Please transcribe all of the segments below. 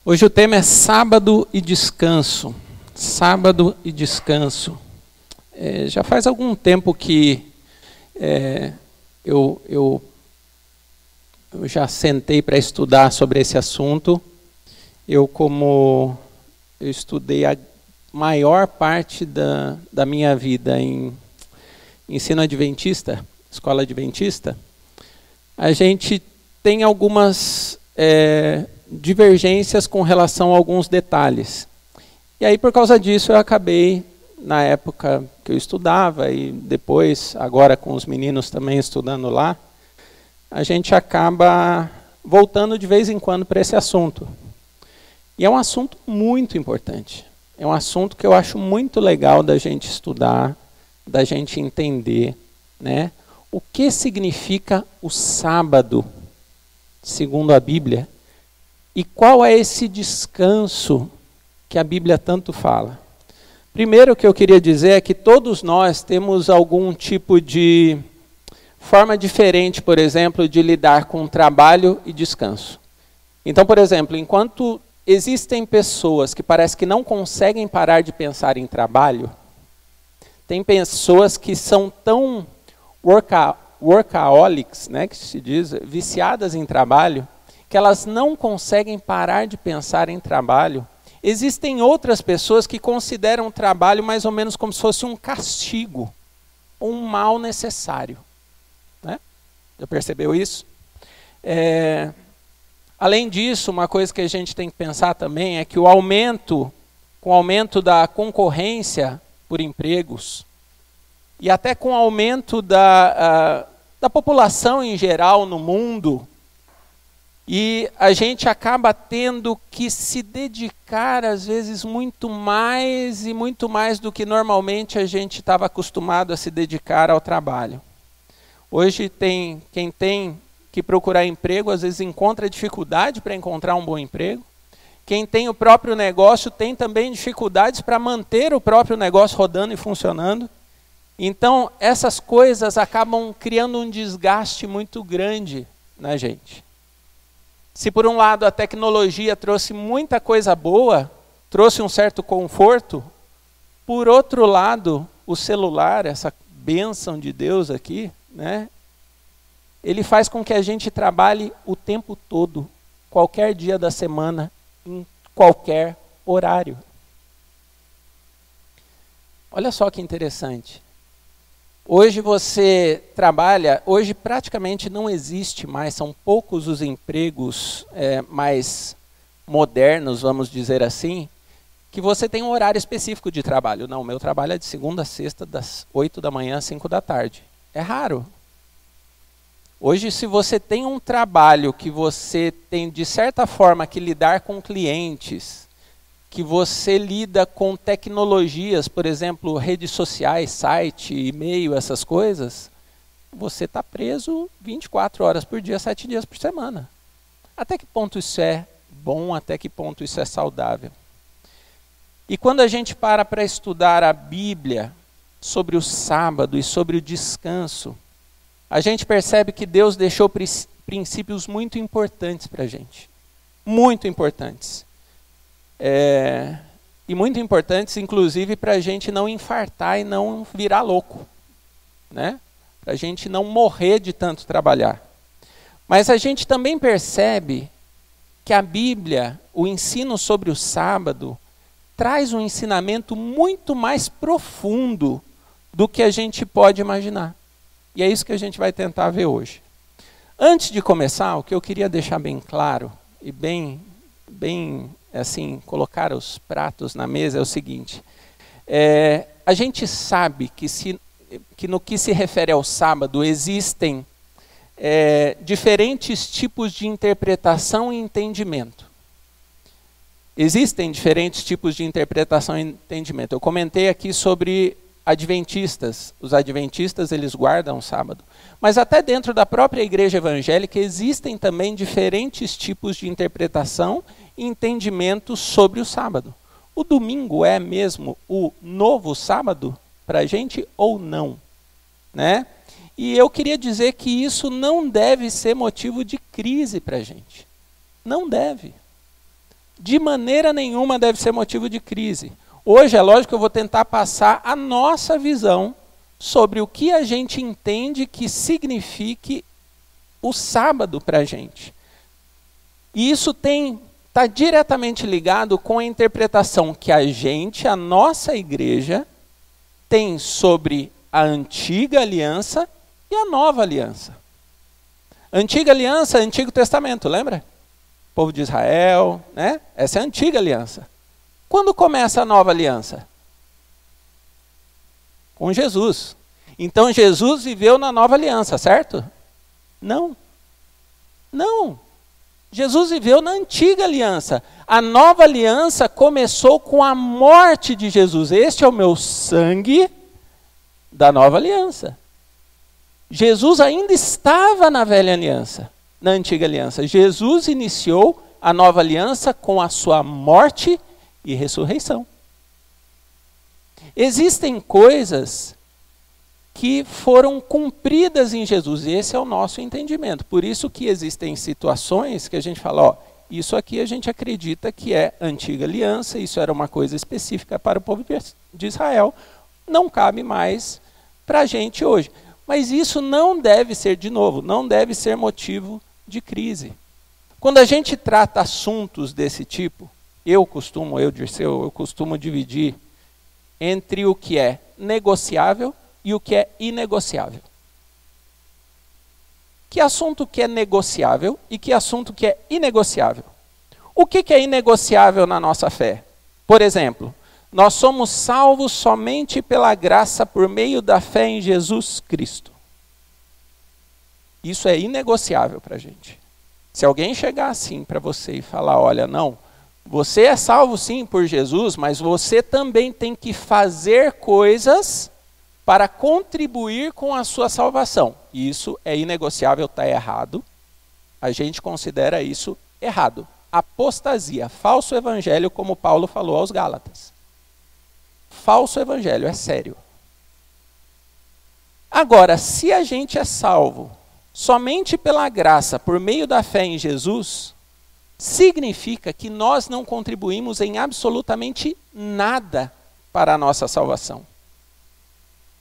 Hoje o tema é sábado e descanso. Sábado e descanso. Já faz algum tempo que eu já sentei para estudar sobre esse assunto. Eu estudei a maior parte da minha vida em ensino adventista, escola adventista, a gente tem algumas divergências com relação a alguns detalhes. E aí, por causa disso, eu acabei, na época que eu estudava, e depois, agora com os meninos também estudando lá, a gente acaba voltando de vez em quando para esse assunto. E é um assunto muito importante. É um assunto que eu acho muito legal da gente estudar, da gente entender, né? O que significa o sábado, segundo a Bíblia, e qual é esse descanso que a Bíblia tanto fala. Primeiro, o que eu queria dizer é que todos nós temos algum tipo de forma diferente, por exemplo, de lidar com trabalho e descanso. Então, por exemplo, enquanto existem pessoas que parece que não conseguem parar de pensar em trabalho, tem pessoas que são tão workaholics, né, que se diz, viciadas em trabalho, que elas não conseguem parar de pensar em trabalho. Existem outras pessoas que consideram o trabalho mais ou menos como se fosse um castigo, um mal necessário. Né? Já percebeu isso? Além disso, uma coisa que a gente tem que pensar também é que com o aumento da concorrência por empregos, e até com o aumento da população em geral no mundo, e a gente acaba tendo que se dedicar, às vezes, muito mais do que normalmente a gente estava acostumado a se dedicar ao trabalho. Hoje quem tem que procurar emprego, às vezes encontra dificuldade para encontrar um bom emprego. Quem tem o próprio negócio tem também dificuldades para manter o próprio negócio rodando e funcionando. Então, essas coisas acabam criando um desgaste muito grande na gente. Se por um lado a tecnologia trouxe muita coisa boa, trouxe um certo conforto, por outro lado, o celular, essa bênção de Deus aqui, né, ele faz com que a gente trabalhe o tempo todo, qualquer dia da semana, em qualquer horário. Olha só que interessante. Hoje você trabalha, hoje praticamente não existe mais, são poucos os empregos mais modernos, vamos dizer assim, que você tem um horário específico de trabalho. Não, o meu trabalho é de segunda a sexta, das 8 da manhã às 5 da tarde. É raro. Hoje, se você tem um trabalho que você tem, de certa forma, que lidar com clientes, que você lida com tecnologias, por exemplo, redes sociais, site, e-mail, essas coisas, você está preso 24 horas por dia, 7 dias por semana. Até que ponto isso é bom, até que ponto isso é saudável? E quando a gente para estudar a Bíblia sobre o sábado e sobre o descanso, a gente percebe que Deus deixou princípios muito importantes para a gente. Muito importantes. E muito importantes, inclusive, para a gente não infartar e não virar louco. Né? Para a gente não morrer de tanto trabalhar. Mas a gente também percebe que a Bíblia, o ensino sobre o sábado, traz um ensinamento muito mais profundo do que a gente pode imaginar. E é isso que a gente vai tentar ver hoje. Antes de começar, o que eu queria deixar bem claro e bem assim, colocar os pratos na mesa é o seguinte. A gente sabe que no que se refere ao sábado existem diferentes tipos de interpretação e entendimento. Existem diferentes tipos de interpretação e entendimento. Eu comentei aqui sobre adventistas. Os adventistas, eles guardam o sábado. Mas até dentro da própria igreja evangélica existem também diferentes tipos de interpretação e entendimento sobre o sábado. O domingo é mesmo o novo sábado para a gente ou não? Né? E eu queria dizer que isso não deve ser motivo de crise para a gente. Não deve. de maneira nenhuma deve ser motivo de crise. Hoje, é lógico que eu vou tentar passar a nossa visão sobre o que a gente entende que signifique o sábado para a gente. E isso está diretamente ligado com a interpretação que a nossa igreja, tem sobre a antiga aliança e a nova aliança. Antiga aliança, Antigo Testamento, lembra? O povo de Israel, né? Essa é a antiga aliança. Quando começa a nova aliança? Com Jesus. Então Jesus viveu na nova aliança, certo? Não. Não. Jesus viveu na antiga aliança. A nova aliança começou com a morte de Jesus. Este é o meu sangue da nova aliança. Jesus ainda estava na velha aliança, na antiga aliança. Jesus iniciou a nova aliança com a sua morte e ressurreição. Existem coisas que foram cumpridas em Jesus, e esse é o nosso entendimento. Por isso que existem situações que a gente fala, ó, isso aqui a gente acredita que é antiga aliança, isso era uma coisa específica para o povo de Israel, não cabe mais para a gente hoje. Mas isso não deve ser, de novo, não deve ser motivo de crise. Quando a gente trata assuntos desse tipo, eu costumo dividir entre o que é negociável e o que é inegociável. Que assunto que é negociável e que assunto que é inegociável? O que é inegociável na nossa fé? Por exemplo, nós somos salvos somente pela graça por meio da fé em Jesus Cristo. Isso é inegociável para a gente. Se alguém chegar assim para você e falar, olha, não, você é salvo sim por Jesus, mas você também tem que fazer coisas para contribuir com a sua salvação. Isso é inegociável, está errado. A gente considera isso errado. Apostasia, falso evangelho, como Paulo falou aos Gálatas. Falso evangelho, é sério. Agora, se a gente é salvo somente pela graça, por meio da fé em Jesus, significa que nós não contribuímos em absolutamente nada para a nossa salvação.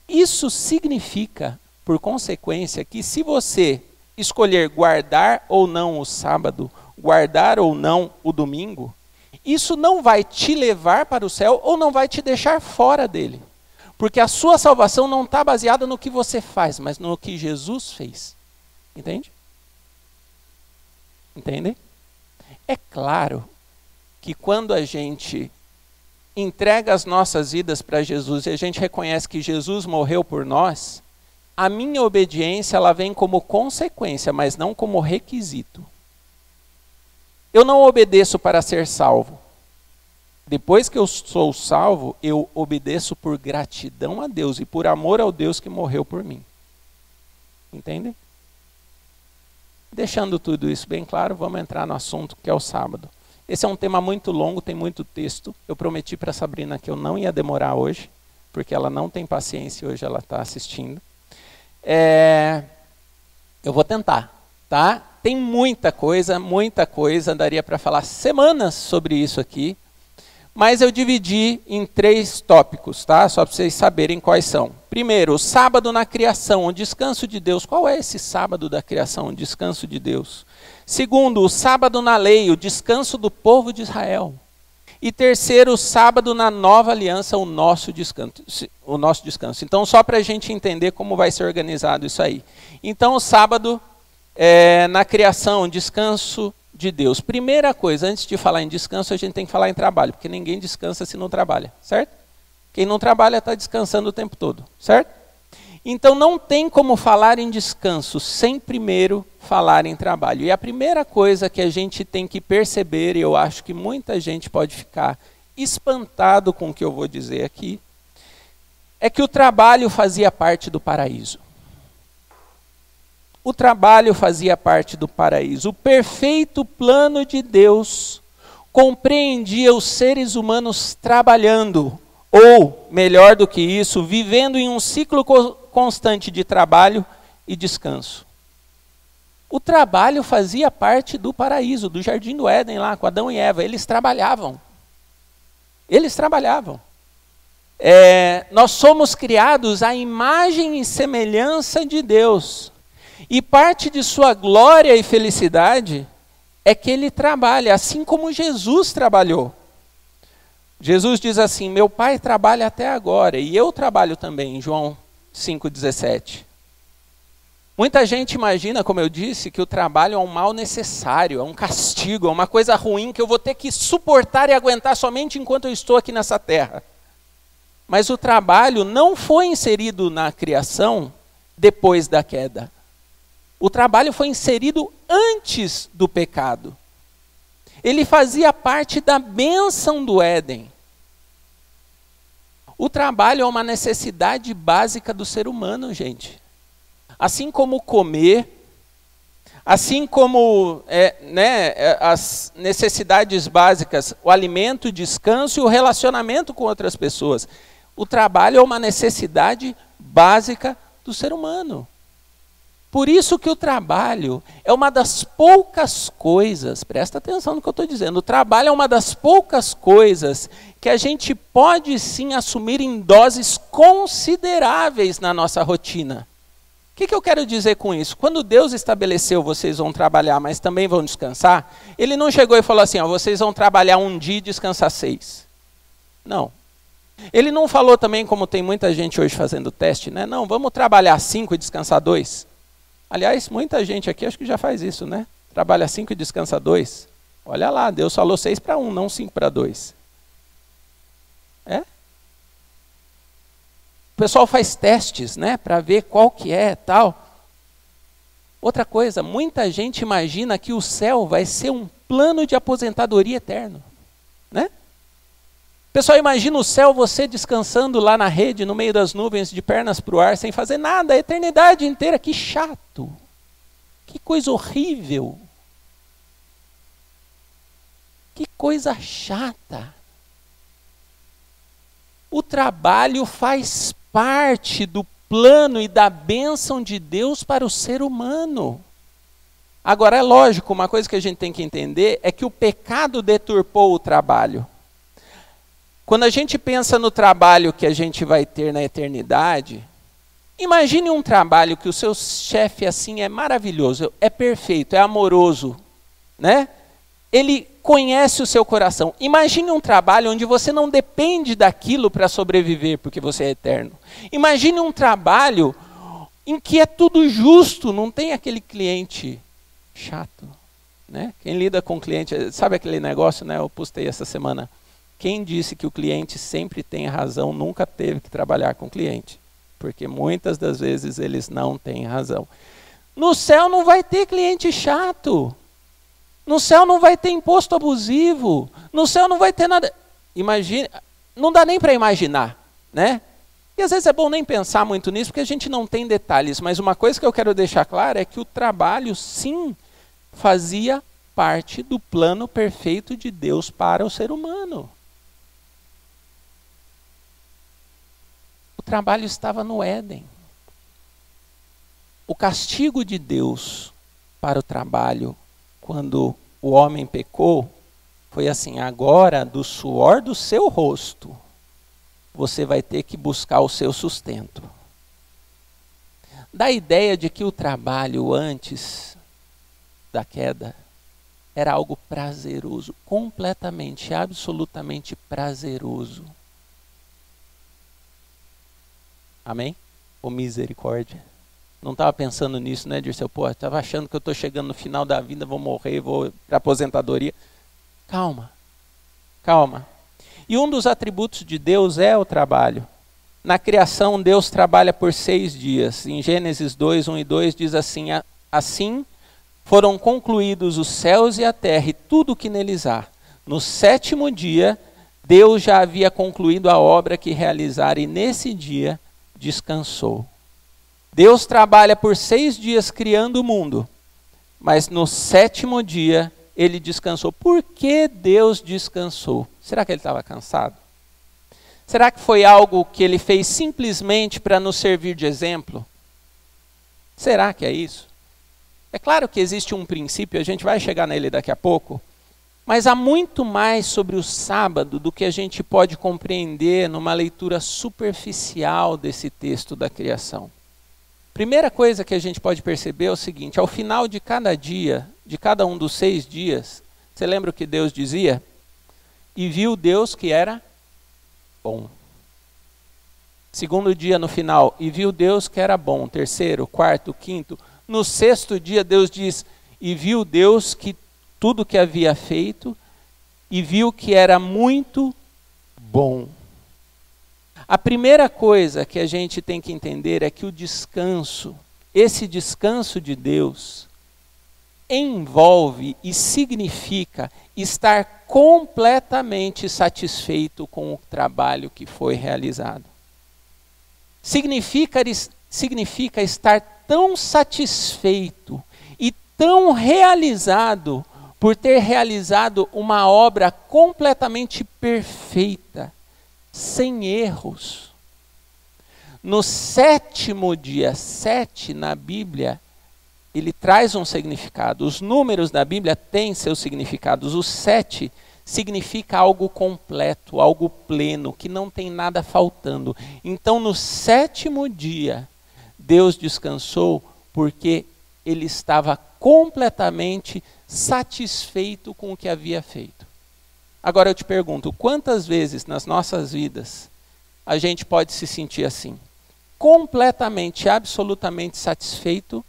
Isso significa, por consequência, que se você escolher guardar ou não o sábado, guardar ou não o domingo, isso não vai te levar para o céu ou não vai te deixar fora dele. Porque a sua salvação não está baseada no que você faz, mas no que Jesus fez. Entende? Entendem? É claro que quando a gente entrega as nossas vidas para Jesus e a gente reconhece que Jesus morreu por nós, a minha obediência ela vem como consequência, mas não como requisito. Eu não obedeço para ser salvo. Depois que eu sou salvo, eu obedeço por gratidão a Deus e por amor ao Deus que morreu por mim. Entendem? Deixando tudo isso bem claro, vamos entrar no assunto que é o sábado. Esse é um tema muito longo, tem muito texto. Eu prometi para a Sabrina que eu não ia demorar hoje, porque ela não tem paciência, hoje ela está assistindo. Eu vou tentar, tá? Tem muita coisa, daria para falar semanas sobre isso aqui, mas eu dividi em 3 tópicos, tá? Só para vocês saberem quais são. Primeiro, o sábado na criação, o descanso de Deus. Qual é esse sábado da criação, o descanso de Deus? Segundo, o sábado na lei, o descanso do povo de Israel. E terceiro, o sábado na nova aliança, o nosso descanso. Então, só para a gente entender como vai ser organizado isso aí. Então, o sábado na criação, descanso de Deus. Primeira coisa, antes de falar em descanso, a gente tem que falar em trabalho, porque ninguém descansa se não trabalha, certo? Quem não trabalha está descansando o tempo todo, certo? Então não tem como falar em descanso sem primeiro falar em trabalho. E a primeira coisa que a gente tem que perceber, e eu acho que muita gente pode ficar espantado com o que eu vou dizer aqui, é que o trabalho fazia parte do paraíso. O trabalho fazia parte do paraíso. O perfeito plano de Deus compreendia os seres humanos trabalhando, ou, melhor do que isso, vivendo em um ciclo constante de trabalho e descanso. O trabalho fazia parte do paraíso, do jardim do Éden lá, com Adão e Eva. Eles trabalhavam. Eles trabalhavam. Nós somos criados à imagem e semelhança de Deus. E parte de sua glória e felicidade é que ele trabalha, assim como Jesus trabalhou. Jesus diz assim, meu Pai trabalha até agora, e eu trabalho também, em João 5,17. Muita gente imagina, como eu disse, que o trabalho é um mal necessário, é um castigo, é uma coisa ruim que eu vou ter que suportar e aguentar somente enquanto eu estou aqui nessa terra. Mas o trabalho não foi inserido na criação depois da queda. O trabalho foi inserido antes do pecado. Ele fazia parte da bênção do Éden. O trabalho é uma necessidade básica do ser humano, gente. Assim como comer, assim como as necessidades básicas, o alimento, o descanso e o relacionamento com outras pessoas. O trabalho é uma necessidade básica do ser humano. Por isso que o trabalho é uma das poucas coisas, presta atenção no que eu estou dizendo, o trabalho é uma das poucas coisas que a gente pode sim assumir em doses consideráveis na nossa rotina. O que eu quero dizer com isso? Quando Deus estabeleceu vocês vão trabalhar, mas também vão descansar, Ele não chegou e falou assim, vocês vão trabalhar um dia e descansar 6. Não. Ele não falou também, como tem muita gente hoje fazendo teste, né? Não, vamos trabalhar 5 e descansar 2. Aliás, muita gente aqui acho que já faz isso, né? Trabalha 5 e descansa 2. Olha lá, Deus falou 6 para 1, não 5 para 2. O pessoal faz testes, né? Para ver qual que é tal. Outra coisa, muita gente imagina que o céu vai ser um plano de aposentadoria eterno, né? O pessoal imagina o céu, você descansando lá na rede, no meio das nuvens, de pernas para o ar, sem fazer nada, a eternidade inteira. Que chato. Que coisa horrível. Que coisa chata. O trabalho faz parte do plano e da bênção de Deus para o ser humano. Agora, é lógico, uma coisa que a gente tem que entender é que o pecado deturpou o trabalho. Quando a gente pensa no trabalho que a gente vai ter na eternidade, imagine um trabalho que o seu chefe assim é maravilhoso, é perfeito, é amoroso, né? Ele conhece o seu coração. Imagine um trabalho onde você não depende daquilo para sobreviver, porque você é eterno. Imagine um trabalho em que é tudo justo, não tem aquele cliente chato, né? Quem lida com cliente, sabe aquele negócio, né? Eu postei essa semana. Quem disse que o cliente sempre tem razão, nunca teve que trabalhar com o cliente. Porque muitas das vezes eles não têm razão. No céu não vai ter cliente chato. No céu não vai ter imposto abusivo. No céu não vai ter nada. Imagina, não dá nem para imaginar, né? E às vezes é bom nem pensar muito nisso, porque a gente não tem detalhes. Mas uma coisa que eu quero deixar clara é que o trabalho, sim, fazia parte do plano perfeito de Deus para o ser humano. O trabalho estava no Éden. O castigo de Deus para o trabalho, quando o homem pecou, foi assim: agora do suor do seu rosto, você vai ter que buscar o seu sustento. Dá a ideia de que o trabalho antes da queda era algo prazeroso, completamente, absolutamente prazeroso. Amém? Ou misericórdia. Não estava pensando nisso, né, Dirceu? Pô, estava achando que eu estou chegando no final da vida, vou morrer, vou para a aposentadoria. Calma, calma. E um dos atributos de Deus é o trabalho. Na criação, Deus trabalha por 6 dias. Em Gênesis 2, 1 e 2 diz assim: assim foram concluídos os céus e a terra e tudo o que neles há. No 7º dia, Deus já havia concluído a obra que realizara e nesse dia descansou. Deus trabalha por 6 dias criando o mundo, mas no 7º dia ele descansou. Por que Deus descansou? Será que ele estava cansado? Será que foi algo que ele fez simplesmente para nos servir de exemplo? Será que é isso? É claro que existe um princípio, a gente vai chegar nele daqui a pouco, mas há muito mais sobre o sábado do que a gente pode compreender numa leitura superficial desse texto da criação. Primeira coisa que a gente pode perceber é o seguinte: ao final de cada dia, de cada um dos 6 dias, você lembra o que Deus dizia? E viu Deus que era bom. Segundo dia no final, e viu Deus que era bom. Terceiro, quarto, quinto. No 6º dia Deus diz, e viu Deus que tudo que havia feito, e viu que era muito bom. A primeira coisa que a gente tem que entender é que o descanso, esse descanso de Deus, envolve e significa estar completamente satisfeito com o trabalho que foi realizado. Significa estar tão satisfeito e tão realizado por ter realizado uma obra completamente perfeita, sem erros. No 7º dia, 7 na Bíblia, ele traz um significado. Os números da Bíblia têm seus significados. O 7 significa algo completo, algo pleno, que não tem nada faltando. Então, no 7º dia, Deus descansou porque ele estava completamente satisfeito com o que havia feito. Agora eu te pergunto, quantas vezes nas nossas vidas a gente pode se sentir assim? Completamente, absolutamente satisfeitos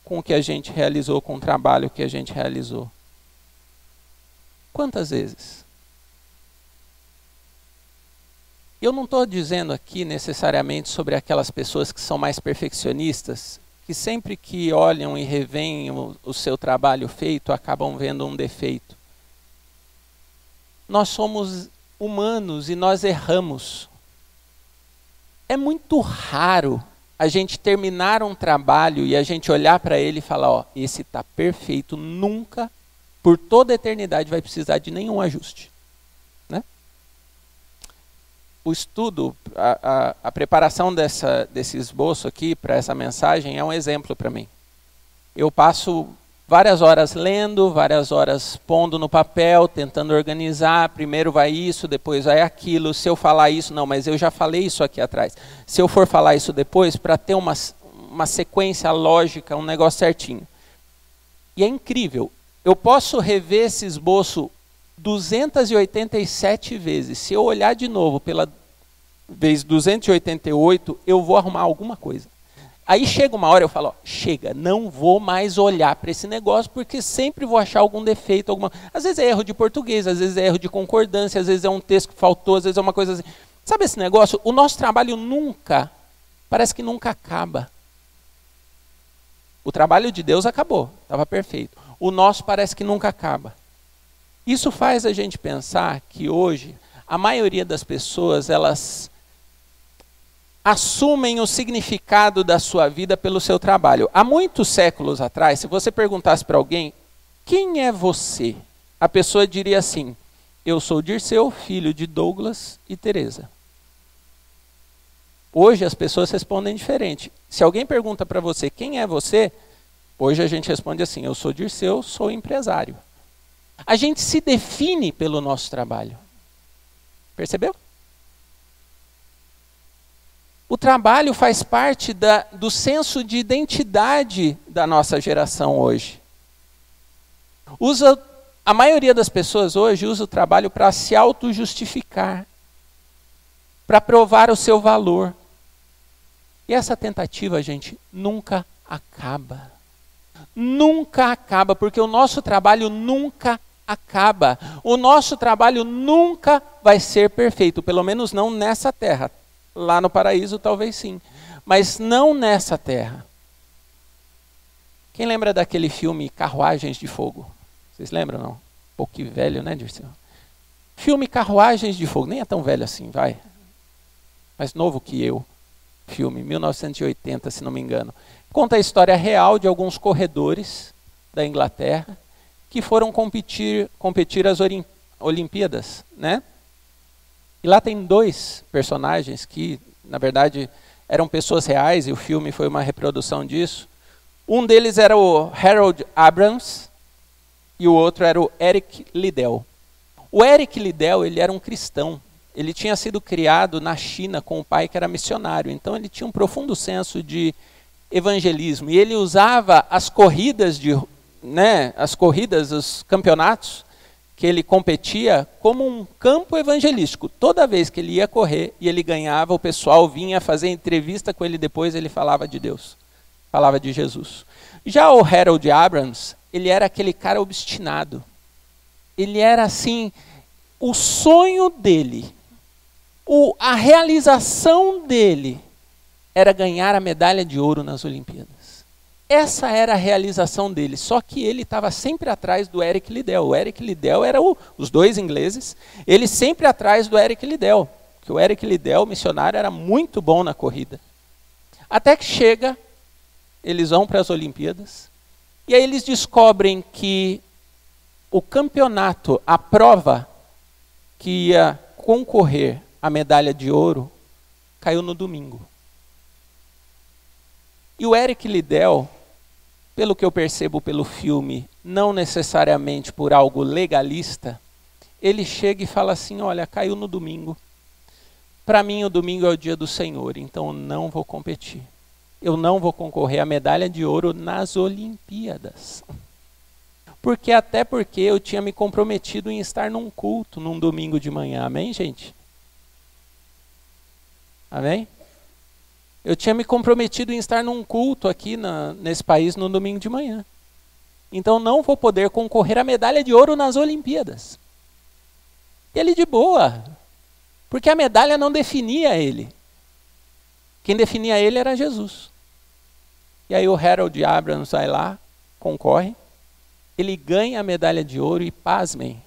com o que a gente realizou, com o trabalho que a gente realizou. Quantas vezes? Eu não estou dizendo aqui necessariamente sobre aquelas pessoas que são mais perfeccionistas, que sempre que olham e reveem o seu trabalho feito, acabam vendo um defeito. Nós somos humanos e nós erramos. É muito raro a gente terminar um trabalho e a gente olhar para ele e falar, ó, esse está perfeito, nunca, por toda a eternidade, vai precisar de nenhum ajuste. Né? O estudo, a preparação desse esboço aqui para essa mensagem é um exemplo para mim. Eu passo várias horas lendo, várias horas pondo no papel, tentando organizar, primeiro vai isso, depois vai aquilo, se eu falar isso, não, mas eu já falei isso aqui atrás. Se eu for falar isso depois, para ter uma sequência lógica, um negócio certinho. E é incrível, eu posso rever esse esboço 287 vezes. Se eu olhar de novo pela vez 288, eu vou arrumar alguma coisa. Aí chega uma hora eu falo, ó, chega, não vou mais olhar para esse negócio, porque sempre vou achar algum defeito, às vezes é erro de português, às vezes é erro de concordância, às vezes é um texto que faltou, às vezes é uma coisa assim. Sabe esse negócio? O nosso trabalho parece que nunca acaba. O trabalho de Deus acabou, estava perfeito. O nosso parece que nunca acaba. Isso faz a gente pensar que hoje, a maioria das pessoas, elas assumem o significado da sua vida pelo seu trabalho. Há muitos séculos atrás, se você perguntasse para alguém, quem é você? A pessoa diria assim, eu sou Dirceu, filho de Douglas e Teresa. Hoje as pessoas respondem diferente. Se alguém pergunta para você, quem é você? Hoje a gente responde assim, eu sou Dirceu, sou empresário. A gente se define pelo nosso trabalho. Percebeu? O trabalho faz parte do senso de identidade da nossa geração hoje. A maioria das pessoas hoje usa o trabalho para se auto-justificar, para provar o seu valor. E essa tentativa, gente, nunca acaba. Nunca acaba, porque o nosso trabalho nunca acaba. O nosso trabalho nunca vai ser perfeito, pelo menos não nessa terra. Lá no paraíso talvez sim, mas não nessa terra. Quem lembra daquele filme Carruagens de Fogo? Vocês lembram, não? Um pouco velho, né, Dirceu? Filme Carruagens de Fogo, nem é tão velho assim, vai. Mais novo que eu. Filme, 1980, se não me engano. Conta a história real de alguns corredores da Inglaterra que foram competir às Olimpíadas, né? E lá tem 2 personagens que, na verdade, eram pessoas reais, e o filme foi uma reprodução disso. Um deles era o Harold Abrams e o outro era o Eric Liddell. O Eric Liddell, ele era um cristão. Ele tinha sido criado na China com o pai que era missionário. Então ele tinha um profundo senso de evangelismo. E ele usava as corridas, os campeonatos que ele competia como um campo evangelístico. Toda vez que ele ia correr e ele ganhava, o pessoal vinha fazer entrevista com ele depois, ele falava de Deus, falava de Jesus. Já o Harold Abrams, ele era aquele cara obstinado. Ele era assim, o sonho dele, a realização dele era ganhar a medalha de ouro nas Olimpíadas. Essa era a realização dele, só que ele estava sempre atrás do Eric Liddell. O Eric Liddell era os dois ingleses, ele sempre atrás do Eric Liddell, porque o Eric Liddell, missionário, era muito bom na corrida. Até que chega, eles vão para as Olimpíadas, e aí eles descobrem que o campeonato, a prova que ia concorrer à medalha de ouro, caiu no domingo. E o Eric Liddell, pelo que eu percebo pelo filme, não necessariamente por algo legalista, ele chega e fala assim, olha, caiu no domingo. Para mim o domingo é o dia do Senhor, então eu não vou competir. Eu não vou concorrer à medalha de ouro nas Olimpíadas. Até porque eu tinha me comprometido em estar num culto num domingo de manhã. Amém, gente? Amém? Eu tinha me comprometido em estar num culto aqui nesse país no domingo de manhã. Então não vou poder concorrer à medalha de ouro nas Olimpíadas. E ele de boa, porque a medalha não definia ele. Quem definia ele era Jesus. E aí o Harold Abrams vai lá, concorre, ele ganha a medalha de ouro e, pasmem,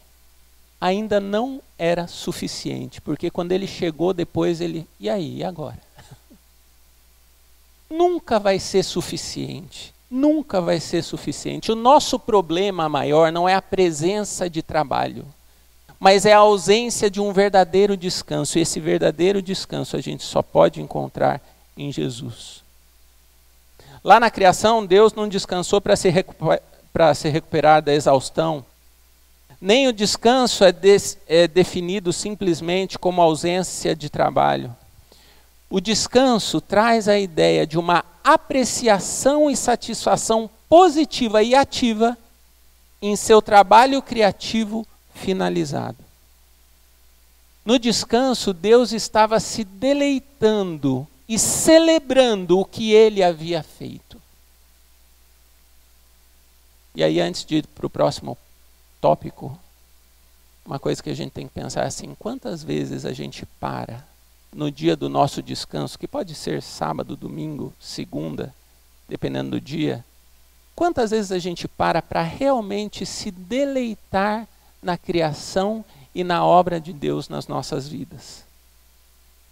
ainda não era suficiente, porque quando ele chegou depois, e aí, e agora? Nunca vai ser suficiente, nunca vai ser suficiente. O nosso problema maior não é a presença de trabalho, mas é a ausência de um verdadeiro descanso. E esse verdadeiro descanso a gente só pode encontrar em Jesus. Lá na criação, Deus não descansou para se recuperar da exaustão. Nem o descanso é definido simplesmente como ausência de trabalho. O descanso traz a ideia de uma apreciação e satisfação positiva e ativa em seu trabalho criativo finalizado. No descanso, Deus estava se deleitando e celebrando o que ele havia feito. E aí, antes de ir para o próximo tópico, uma coisa que a gente tem que pensar é assim, quantas vezes a gente para no dia do nosso descanso, que pode ser sábado, domingo, segunda, dependendo do dia, quantas vezes a gente para realmente se deleitar na criação e na obra de Deus nas nossas vidas?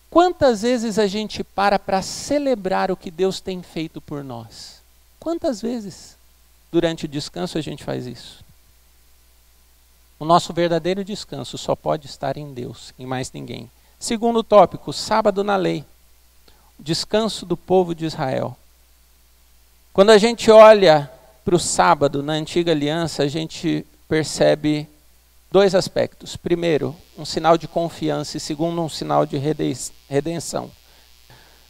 Quantas vezes a gente para celebrar o que Deus tem feito por nós? Quantas vezes durante o descanso a gente faz isso? O nosso verdadeiro descanso só pode estar em Deus, em mais ninguém. Segundo tópico, sábado na lei. Descanso do povo de Israel. Quando a gente olha para o sábado na antiga aliança, a gente percebe dois aspectos. Primeiro, um sinal de confiança e segundo, um sinal de redenção.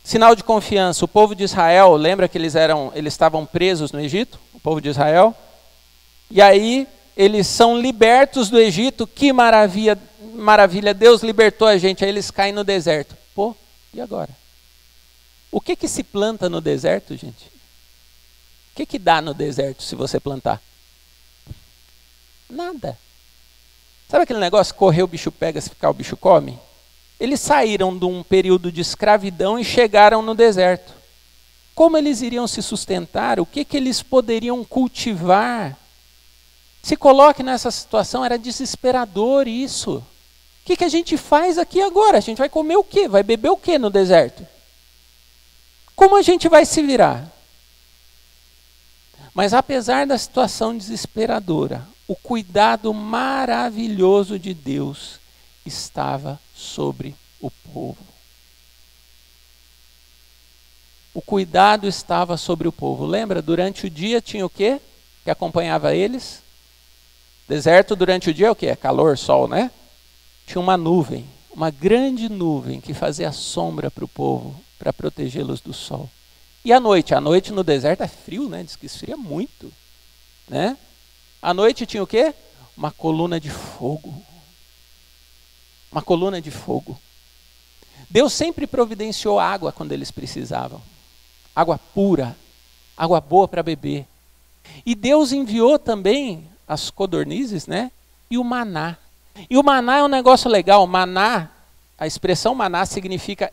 Sinal de confiança, o povo de Israel, lembra que eles estavam presos no Egito? O povo de Israel. E aí eles são libertos do Egito, que maravilha, Deus libertou a gente, aí eles caem no deserto. Pô, e agora? O que se planta no deserto, gente? O que dá no deserto se você plantar? Nada. Sabe aquele negócio, correr o bicho pega, se ficar o bicho come? Eles saíram de um período de escravidão e chegaram no deserto. Como eles iriam se sustentar? O que eles poderiam cultivar? Se coloque nessa situação, era desesperador isso. O que a gente faz aqui agora? A gente vai comer o quê? Vai beber o quê no deserto? Como a gente vai se virar? Mas apesar da situação desesperadora, o cuidado maravilhoso de Deus estava sobre o povo. O cuidado estava sobre o povo. Lembra? Durante o dia tinha o quê que acompanhava eles? Deserto durante o dia é o quê? Calor, sol, né? Tinha uma nuvem, uma grande nuvem que fazia sombra para o povo, para protegê-los do sol. E à noite? À noite no deserto é frio, né? Diz que esfria muito, né? À noite tinha o quê? Uma coluna de fogo. Uma coluna de fogo. Deus sempre providenciou água quando eles precisavam. Água pura, água boa para beber. E Deus enviou também as codornizes, né? E o maná. E o maná é um negócio legal. Maná, a expressão maná significa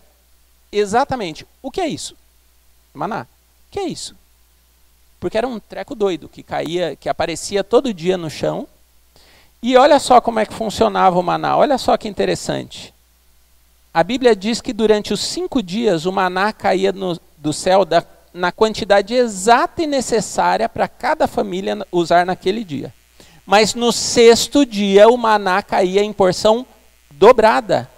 exatamente, o que é isso? Maná. O que é isso? Porque era um treco doido que caía, que aparecia todo dia no chão. E olha só como é que funcionava o maná. Olha só que interessante. A Bíblia diz que durante os 5 dias o maná caía do céu na quantidade exata e necessária para cada família usar naquele dia. Mas no 6º dia o maná caía em porção dobrada,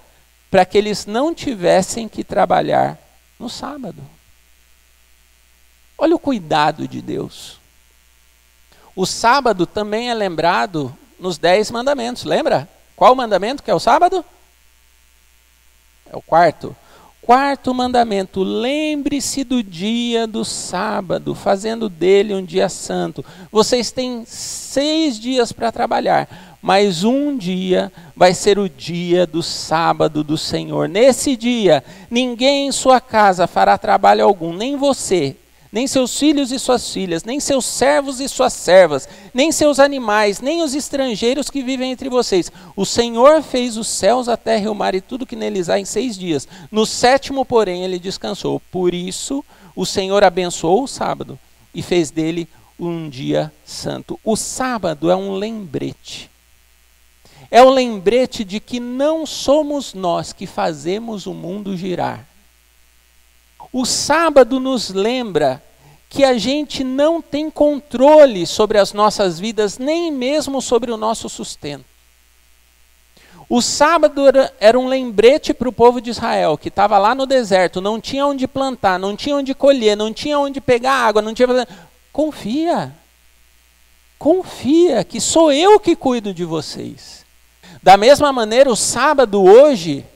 para que eles não tivessem que trabalhar no sábado. Olha o cuidado de Deus. O sábado também é lembrado nos 10 mandamentos, lembra? Qual o mandamento que é o sábado? É o 4º. 4º mandamento, lembre-se do dia do sábado, fazendo dele um dia santo. Vocês têm 6 dias para trabalhar, mas um dia vai ser o dia do sábado do Senhor. Nesse dia, ninguém em sua casa fará trabalho algum, nem você, nem seus filhos e suas filhas, nem seus servos e suas servas, nem seus animais, nem os estrangeiros que vivem entre vocês. O Senhor fez os céus, a terra e o mar e tudo que neles há em 6 dias. No 7º, porém, ele descansou. Por isso, o Senhor abençoou o sábado e fez dele um dia santo. O sábado é um lembrete. É um lembrete de que não somos nós que fazemos o mundo girar. O sábado nos lembra que a gente não tem controle sobre as nossas vidas, nem mesmo sobre o nosso sustento. O sábado era um lembrete para o povo de Israel, que estava lá no deserto, não tinha onde plantar, não tinha onde colher, não tinha onde pegar água, não tinha... Confia. Confia que sou eu que cuido de vocês. Da mesma maneira, o sábado hoje...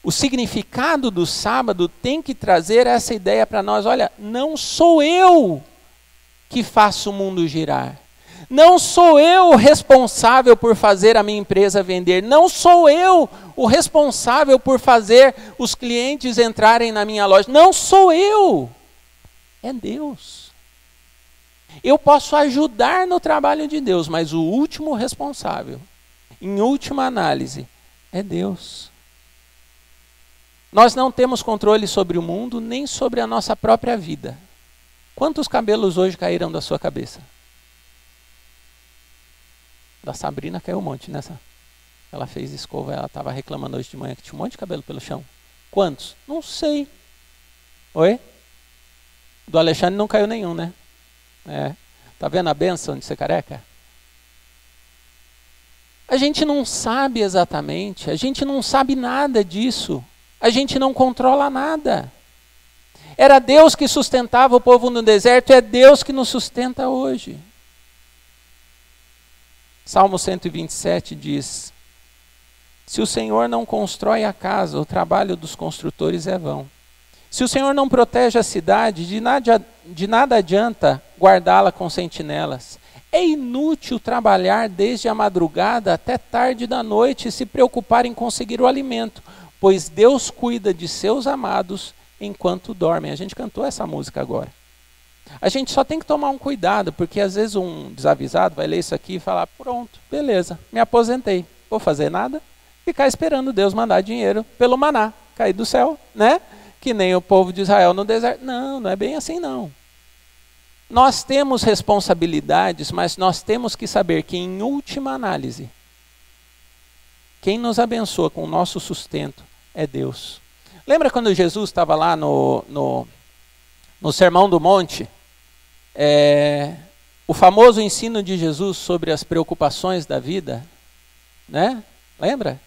O significado do sábado tem que trazer essa ideia para nós. Olha, não sou eu que faço o mundo girar. Não sou eu o responsável por fazer a minha empresa vender. Não sou eu o responsável por fazer os clientes entrarem na minha loja. Não sou eu. É Deus. Eu posso ajudar no trabalho de Deus, mas o último responsável, em última análise, é Deus. Nós não temos controle sobre o mundo, nem sobre a nossa própria vida. Quantos cabelos hoje caíram da sua cabeça? Da Sabrina caiu um monte nessa. Ela fez escova, ela estava reclamando hoje de manhã que tinha um monte de cabelo pelo chão. Quantos? Não sei. Oi? Do Alexandre não caiu nenhum, né? Tá vendo a benção de ser careca? A gente não sabe exatamente, a gente não sabe nada disso. A gente não controla nada. Era Deus que sustentava o povo no deserto, é Deus que nos sustenta hoje. Salmo 127 diz: se o Senhor não constrói a casa, o trabalho dos construtores é vão. Se o Senhor não protege a cidade, de nada adianta guardá-la com sentinelas. É inútil trabalhar desde a madrugada até tarde da noite e se preocupar em conseguir o alimento, pois Deus cuida de seus amados enquanto dormem. A gente cantou essa música agora. A gente só tem que tomar um cuidado, porque às vezes um desavisado vai ler isso aqui e falar, pronto, beleza, me aposentei, vou fazer nada, ficar esperando Deus mandar dinheiro pelo maná, cair do céu, né? Que nem o povo de Israel no deserto. Não, não é bem assim não. Nós temos responsabilidades, mas nós temos que saber que em última análise, quem nos abençoa com o nosso sustento é Deus. Lembra quando Jesus estava lá no Sermão do Monte? O famoso ensino de Jesus sobre as preocupações da vida, né? Lembra?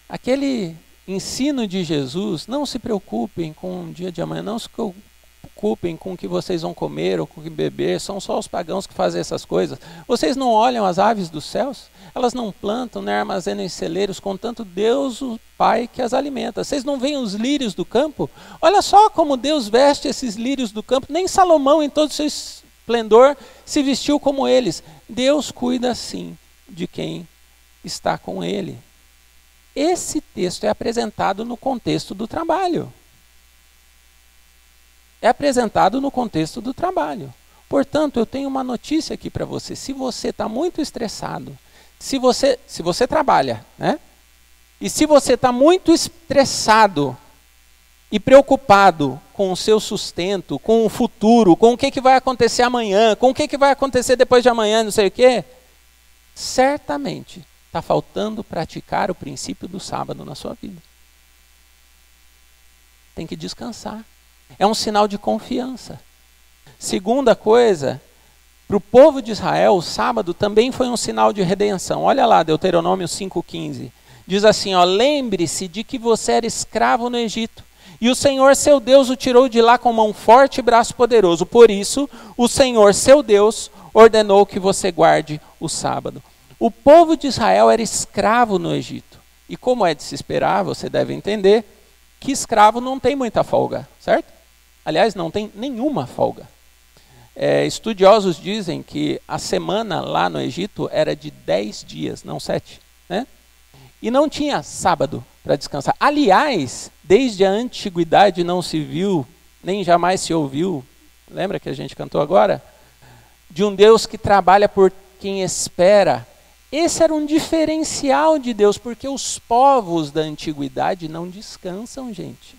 Aquele ensino de Jesus, não se preocupem com o dia de amanhã, não se preocupem com o que vocês vão comer ou com o que beber, são só os pagãos que fazem essas coisas. Vocês não olham as aves dos céus? Elas não plantam, nem armazenam em celeiros, contanto Deus, o Pai, que as alimenta. Vocês não veem os lírios do campo? Olha só como Deus veste esses lírios do campo. Nem Salomão, em todo o seu esplendor, se vestiu como eles. Deus cuida, sim, de quem está com ele. Esse texto é apresentado no contexto do trabalho. É apresentado no contexto do trabalho. Portanto, eu tenho uma notícia aqui para você. Se você está muito estressado, se você trabalha, né? E se você está muito estressado e preocupado com o seu sustento, com o futuro, com o que vai acontecer amanhã, com o que vai acontecer depois de amanhã, não sei o quê, certamente está faltando praticar o princípio do sábado na sua vida. Tem que descansar. É um sinal de confiança. Segunda coisa, para o povo de Israel, o sábado também foi um sinal de redenção. Olha lá, Deuteronômio 5,15. Diz assim, ó, lembre-se de que você era escravo no Egito, e o Senhor seu Deus o tirou de lá com mão forte e braço poderoso. Por isso, o Senhor seu Deus ordenou que você guarde o sábado. O povo de Israel era escravo no Egito. E como é de se esperar, você deve entender, que escravo não tem muita folga, certo? Aliás, não tem nenhuma folga. Estudiosos dizem que a semana lá no Egito era de 10 dias, não 7, né? E não tinha sábado para descansar. Aliás, desde a antiguidade não se viu, nem jamais se ouviu, lembra que a gente cantou agora? De um Deus que trabalha por quem espera. Esse era um diferencial de Deus, porque os povos da antiguidade não descansam, gente.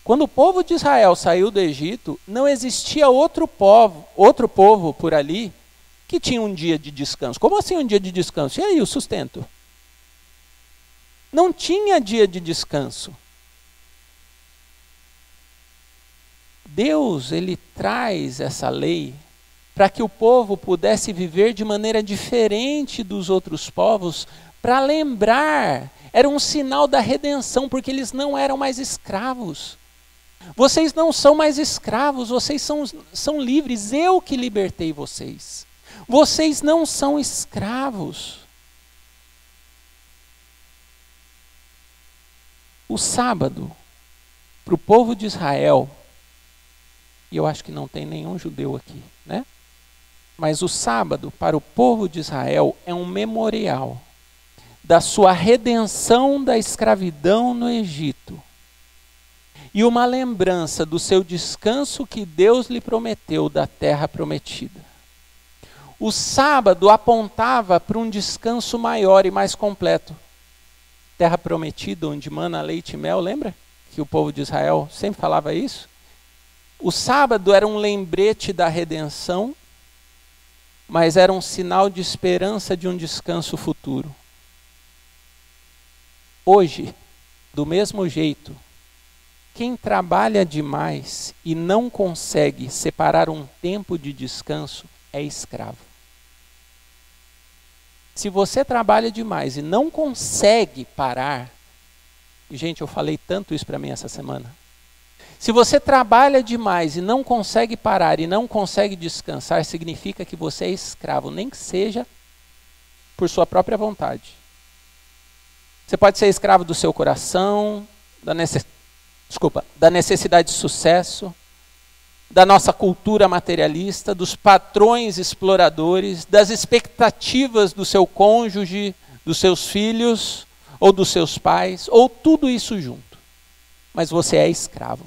Quando o povo de Israel saiu do Egito, não existia outro povo por ali que tinha um dia de descanso. Como assim um dia de descanso? E aí o sustento? Não tinha dia de descanso. Deus, ele traz essa lei para que o povo pudesse viver de maneira diferente dos outros povos, para lembrar, era um sinal da redenção, porque eles não eram mais escravos. Vocês não são mais escravos, vocês são livres, eu que libertei vocês. Vocês não são escravos. O sábado, para o povo de Israel, e eu acho que não tem nenhum judeu aqui, né? Mas o sábado, para o povo de Israel, é um memorial da sua redenção da escravidão no Egito. E uma lembrança do seu descanso que Deus lhe prometeu da terra prometida. O sábado apontava para um descanso maior e mais completo. Terra prometida, onde mana leite e mel, lembra? Que o povo de Israel sempre falava isso. O sábado era um lembrete da redenção, mas era um sinal de esperança de um descanso futuro. Hoje, do mesmo jeito, quem trabalha demais e não consegue separar um tempo de descanso é escravo. Se você trabalha demais e não consegue parar, e gente, eu falei tanto isso para mim essa semana. Se você trabalha demais e não consegue parar e não consegue descansar, significa que você é escravo, nem que seja por sua própria vontade. Você pode ser escravo do seu coração, da necessidade de sucesso, da nossa cultura materialista, dos padrões exploradores, das expectativas do seu cônjuge, dos seus filhos, ou dos seus pais, ou tudo isso junto. Mas você é escravo.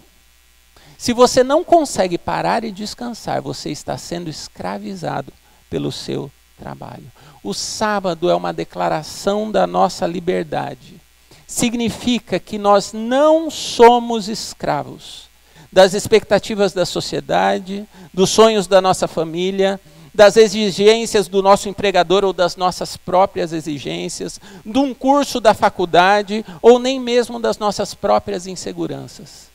Se você não consegue parar e descansar, você está sendo escravizado pelo seu trabalho. O sábado é uma declaração da nossa liberdade. Significa que nós não somos escravos das expectativas da sociedade, dos sonhos da nossa família, das exigências do nosso empregador ou das nossas próprias exigências, de um curso da faculdade ou nem mesmo das nossas próprias inseguranças.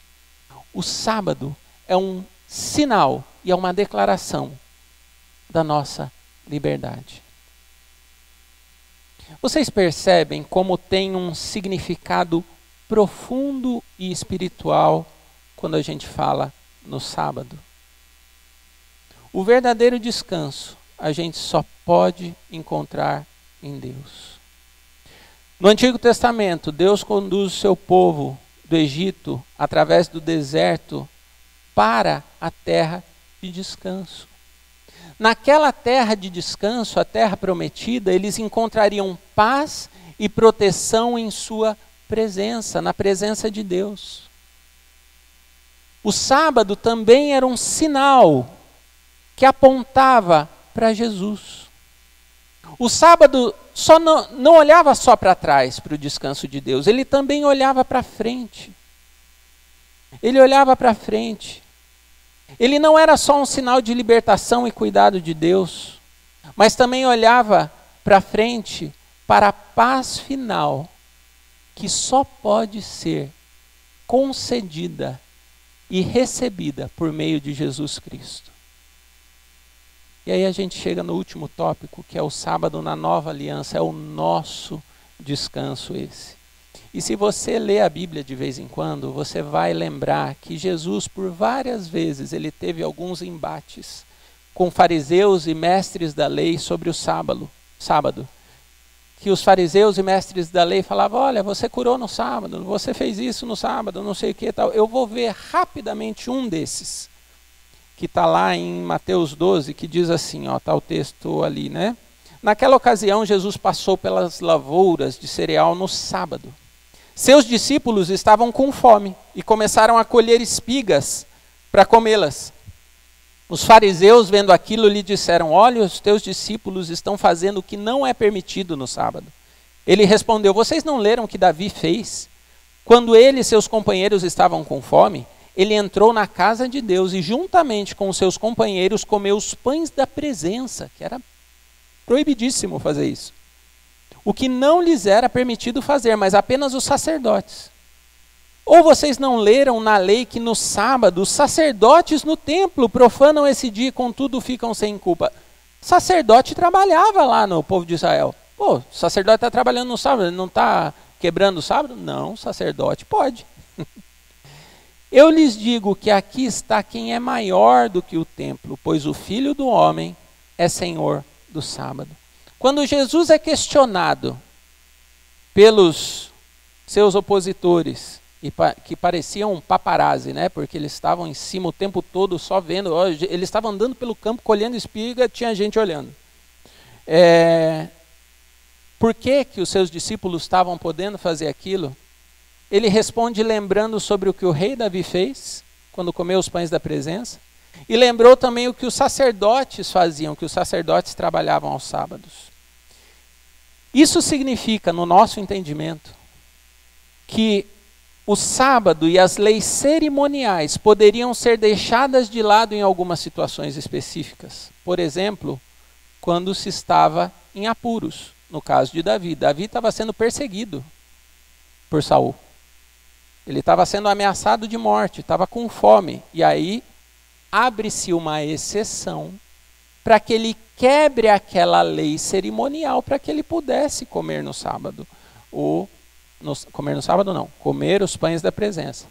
O sábado é um sinal e é uma declaração da nossa liberdade. Vocês percebem como tem um significado profundo e espiritual quando a gente fala no sábado? O verdadeiro descanso a gente só pode encontrar em Deus. No Antigo Testamento, Deus conduz o seu povo do Egito através do deserto para a terra de descanso. Naquela terra de descanso, a terra prometida, eles encontrariam paz e proteção em sua presença, na presença de Deus. O sábado também era um sinal que apontava para Jesus. O sábado não olhava só para trás, para o descanso de Deus, ele também olhava para frente. Ele olhava para frente. Ele não era só um sinal de libertação e cuidado de Deus, mas também olhava para frente para a paz final, que só pode ser concedida e recebida por meio de Jesus Cristo. E aí a gente chega no último tópico, que é o sábado na nova aliança, é o nosso descanso esse. E se você lê a Bíblia de vez em quando, você vai lembrar que Jesus, por várias vezes, ele teve alguns embates com fariseus e mestres da lei sobre o sábado. Que os fariseus e mestres da lei falavam, olha, você curou no sábado, você fez isso no sábado, não sei o que tal. Eu vou ver rapidamente um desses, que está lá em Mateus 12, que diz assim, está o texto ali, né? Naquela ocasião, Jesus passou pelas lavouras de cereal no sábado. Seus discípulos estavam com fome e começaram a colher espigas para comê-las. Os fariseus, vendo aquilo, lhe disseram, olha, os teus discípulos estão fazendo o que não é permitido no sábado. Ele respondeu, vocês não leram o que Davi fez? Quando ele e seus companheiros estavam com fome, ele entrou na casa de Deus e juntamente com seus companheiros comeu os pães da presença, que era proibidíssimo fazer isso. O que não lhes era permitido fazer, mas apenas os sacerdotes. Ou vocês não leram na lei que no sábado os sacerdotes no templo profanam esse dia e contudo ficam sem culpa? Sacerdote trabalhava lá no povo de Israel. Pô, o sacerdote está trabalhando no sábado, ele não está quebrando o sábado? Não, sacerdote pode. Eu lhes digo que aqui está quem é maior do que o templo, pois o Filho do Homem é Senhor do sábado. Quando Jesus é questionado pelos seus opositores, que pareciam paparazzi, né? Porque eles estavam em cima o tempo todo só vendo, eles estavam andando pelo campo colhendo espiga, tinha gente olhando. Por que os seus discípulos estavam podendo fazer aquilo? Ele responde lembrando sobre o que o rei Davi fez, quando comeu os pães da presença, e lembrou também o que os sacerdotes faziam, que os sacerdotes trabalhavam aos sábados. Isso significa, no nosso entendimento, que o sábado e as leis cerimoniais poderiam ser deixadas de lado em algumas situações específicas. Por exemplo, quando se estava em apuros, no caso de Davi. Davi estava sendo perseguido por Saul. Ele estava sendo ameaçado de morte, estava com fome. E aí abre-se uma exceção para que ele quebre aquela lei cerimonial para que ele pudesse comer no sábado. Comer no sábado não, comer os pães da presença.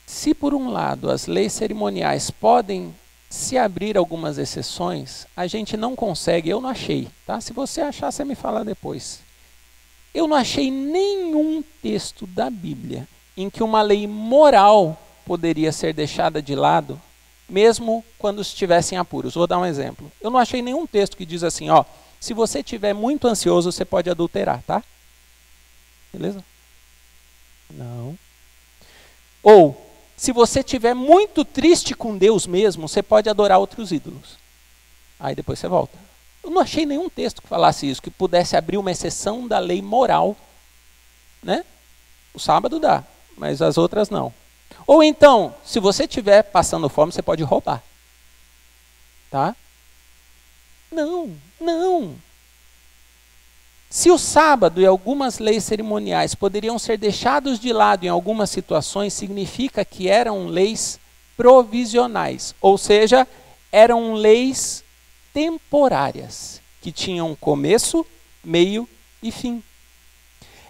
Se por um lado as leis cerimoniais podem se abrir algumas exceções, a gente não consegue, eu não achei, tá? Se você achar, você me fala depois. Eu não achei nenhum texto da Bíblia em que uma lei moral poderia ser deixada de lado, mesmo quando estivessem apuros. Vou dar um exemplo. Eu não achei nenhum texto que diz assim, se você estiver muito ansioso, você pode adulterar, tá? Beleza? Não. Ou, se você estiver muito triste com Deus mesmo, você pode adorar outros ídolos. Aí depois você volta. Eu não achei nenhum texto que falasse isso, que pudesse abrir uma exceção da lei moral, né? O sábado dá, mas as outras não. Ou então, se você estiver passando fome, você pode roubar. Tá? Não. Se o sábado e algumas leis cerimoniais poderiam ser deixados de lado em algumas situações, significa que eram leis provisionais. Ou seja, eram leis temporárias, que tinham começo, meio e fim.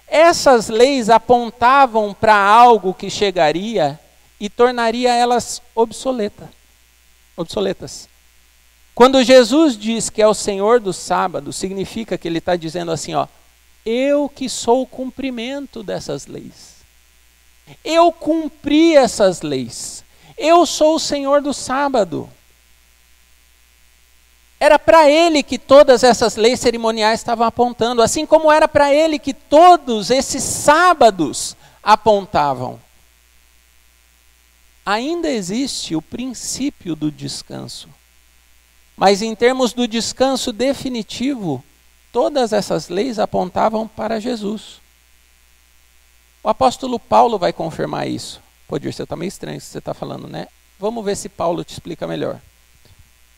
Essas leis apontavam para algo que chegaria e tornaria elas obsoletas. Quando Jesus diz que é o Senhor do sábado, significa que ele está dizendo assim, ó, eu que sou o cumprimento dessas leis. Eu cumpri essas leis. Eu sou o Senhor do sábado. Era para ele que todas essas leis cerimoniais estavam apontando, assim como era para ele que todos esses sábados apontavam. Ainda existe o princípio do descanso. Mas em termos do descanso definitivo, todas essas leis apontavam para Jesus. O apóstolo Paulo vai confirmar isso. Pô, Dirceu, está meio estranho isso que você está falando, né? Vamos ver se Paulo te explica melhor.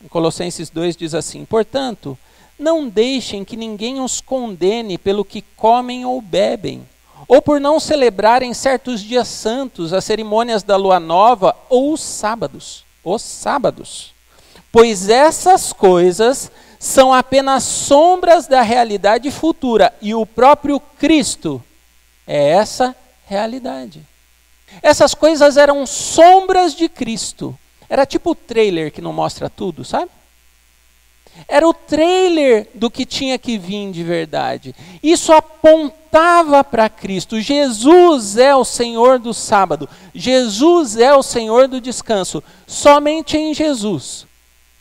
Em Colossenses 2 diz assim, portanto, não deixem que ninguém os condene pelo que comem ou bebem, ou por não celebrarem certos dias santos, as cerimônias da lua nova ou os sábados. Pois essas coisas são apenas sombras da realidade futura, e o próprio Cristo é essa realidade. Essas coisas eram sombras de Cristo. Era tipo o trailer que não mostra tudo, sabe? Era o trailer do que tinha que vir de verdade. Isso apontava para Cristo. Jesus é o Senhor do sábado. Jesus é o Senhor do descanso. Somente em Jesus